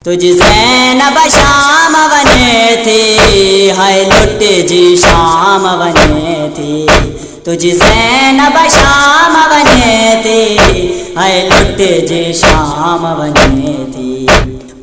तुझी ज़ैनब शाम वने थी, हाय लुट जी शाम वने थी। तुझी ज़ैनब शाम वने थी, हाय लुट जी शाम वने थी।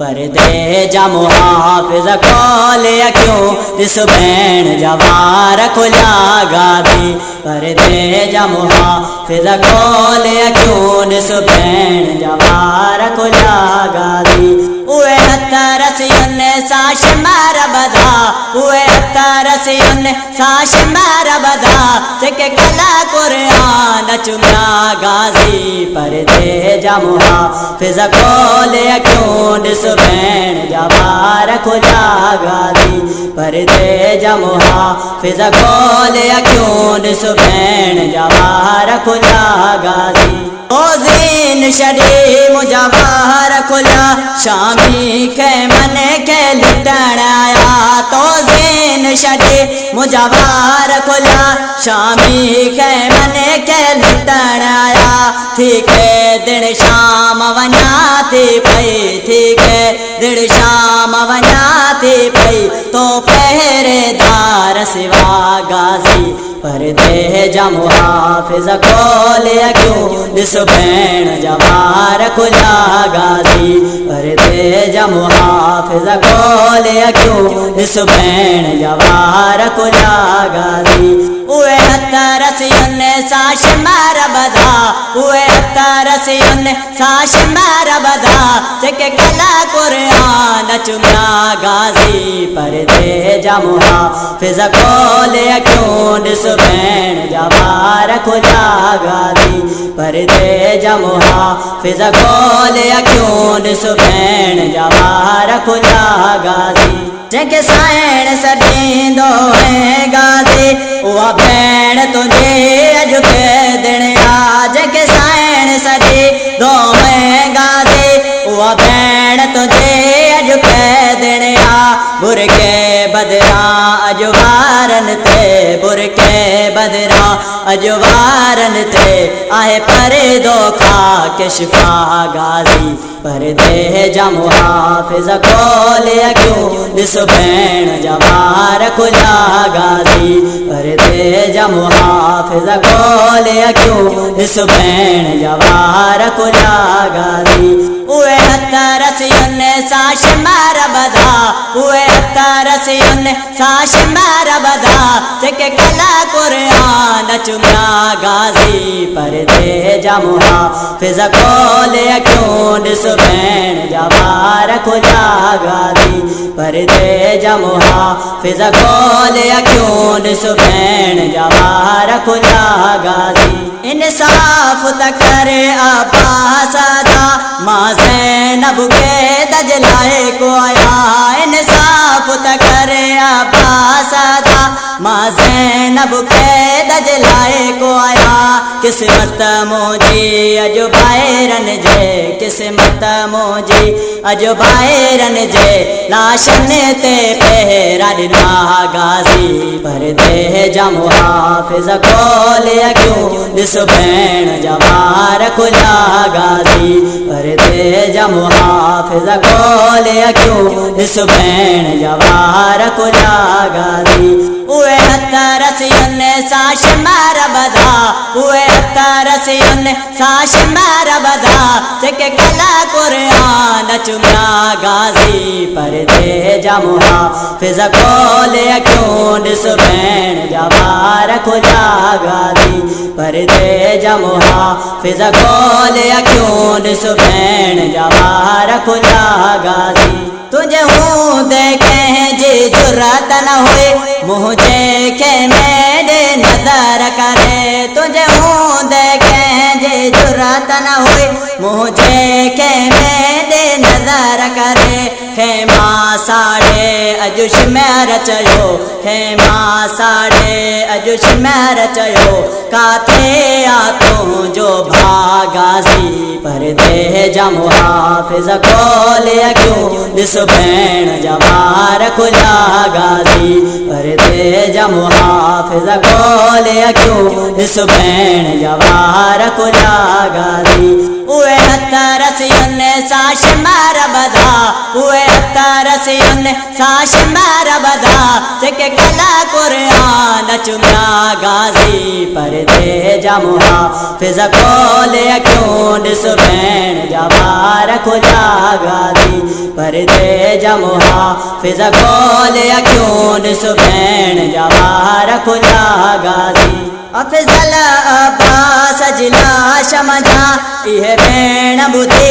परदे जा मुहाफ़िज़ खोले क्यों दिस भेण जवार खुला गादी। परदे जा मुहाफ़िज़ खोले क्यों दिस भेण जवार खुला गादी। उए हथरसियन साश मार बधा, उए हथरसियन साश मार बधा। जेके कला कुरान चुम्या गाज़ी। परदे जा मुहाफ़िज़ खोले क्यों दिस भेण जवार खुला गादी। परदे जा मुहाफ़िज़ खोले क्यों दिस भेण जवार खुला गाज़ी। ओ ज़ीन शरी मुजवार खुला, शामी के मन के लुटण आया। तो ज़ीन शरी मुजवार खुला, शामी के मन के लुटण आया। थी के दिन शाम वञा थी पई, थी के दिन शाम वञा थी पई। तो पहरेदार सिवा गाज़ी। परदे जा मुहाफ़िज़ खोले क्यों दिस भेण जवार खुला गाज़ी। परदे जा मुहाफ़िज़ खोले क्यों दिस भेण जवार खुला गाज़ी। उए हथरसियन साश मार बधा, उए हथरसियन साश मार बधा। जेके कला कुरान चुम्या गाज़ी। परदे जा मुहाफ़िज़ खोले क्यों दिस भेण जवार खुला गाज़ी। परदे जा मुहाफ़िज़ खोले क्यों दिस भेण जवार खुला गाज़ी। जेके साइण सॾींदो है गाज़ी, उहा भेण तुंहिंजे अॼु के दिन आ। जेके साइण सॾींदो है गाज़ी, उहा भेण तुंहिंजे अॼु के दिन आ। बुरके बदिरां अॼु वारनि ते, बुरके बदिरां अॼु वारनि ते आहे परदो खाके शिफ़ा गाज़ी। परदे जा मुहाफ़िज़ खोले क्यों दिस भेण जवार खुला गाज़ी। परदे जा मुहाफ़िज़ खोले क्यों दिस भेण जवार खुला गाज़ी। उए हथरसियन साश मार बधा, उए हथरसियन साश मार बधा। जेके कला कुरान चुम्या गाज़ी। परदे जा मुहाफ़िज़ खोले क्यों दिस भेण जवार खुला गाज़ी। परदे जा मुहाफ़िज़ खोले क्यों दिस भेण जवार खुला गाज़ी। इंसाफ़ त करे आपा सदा, मां ज़ैनब के दजलाए को आया। इंसाफ़ त करे आपा सदा, मां ज़ैनब के दजलाए को आया। किस्मत मुंहिंजी अॼु भाइरनि जे, किस्मत मुंहिंजी अॼु भाइरनि जे लाशनि ते पहरा ॾिना गाज़ी। परदे जा मुहाफ़िज़ खोले क्यों दिस भेण जवार खुला गाज़ी। परदे जा मुहाफ़िज़ खोले क्यों दिस भेण जवार खुला गाज़ी। उए हथरसियन साश मार बधा, उए हथरसियन साश मार बधा। जेके कला कुरान चुम्या गाज़ी। परदे जा मुहाफ़िज़ खोले क्यों दिस भेण जवार खुला गाज़ी। परदे जा मुहाफ़िज़ खोले क्यों दिस भेण जवार खुला गाज़ी। तुझे हूँ देखें जी जुर्रत न हुई, मुझे के मेरे नज़र करे। तुझे हूँ देखें जी जुर्रत न हुई, मुझे के मेरे नज़र करे। खेमा साड़े अॼु शिमर चयो, खेमा साड़े अॼु शिमर चयो। काथे आ तुंहिंजो भाउ गाज़ी। परदे जा मुहाफ़िज़ खोले क्यों दिस भेण जवार खुला गाज़ी। परदे जा मुहाफ़िज़ खोले क्यों दिस भेण जवार खुला गाज़ी। उए हथर से उन्ने साश मार बधा उए हथर से उन्ने साश मार बधा जेके कला कुरान चुम्या गाजी परदे जमुहा फिजा खोले क्यों दिस बैन जवार खुदा गाजी परदे जमुहा फिजा खोले क्यों दिस बैन जवार खुदा गाजी अफजल अब्बास जिला समझा यह बैन बुते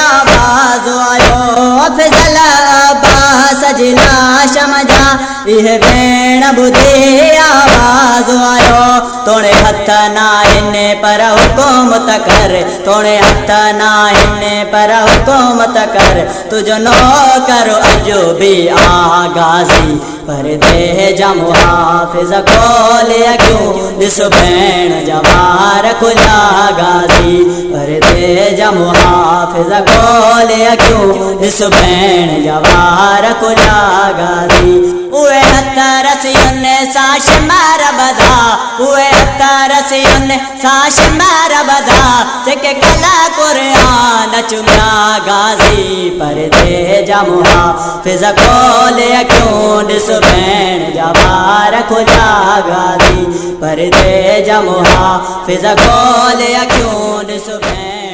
आवाज आयो अफजल अब्बास जिला समझा यह बैन बुते आवाज आयो तोड़े हथ ना इन्ने पर हुकूमत कर तोड़े हथ ना इन्ने पर हुकूमत कर तुझो नो करो अजो भी आगाजी परदे जमुहा फिजा खोले क्यों दिस बैन जवार खुदा गाजी परदे जमुहा फिजा खोले क्यों दिस बैन जवार खुदा गाजी उए हथर से उन्ने साश मार बधा उए हथर से उन्ने साश मार बधा जेके कला कुरान चुम्या गाजी परदे जमुहा फिजा खोले क्यों दिस बैन जवार खुदा गाजी परदे जमुहा फिजा खोले क्यों दिस बैन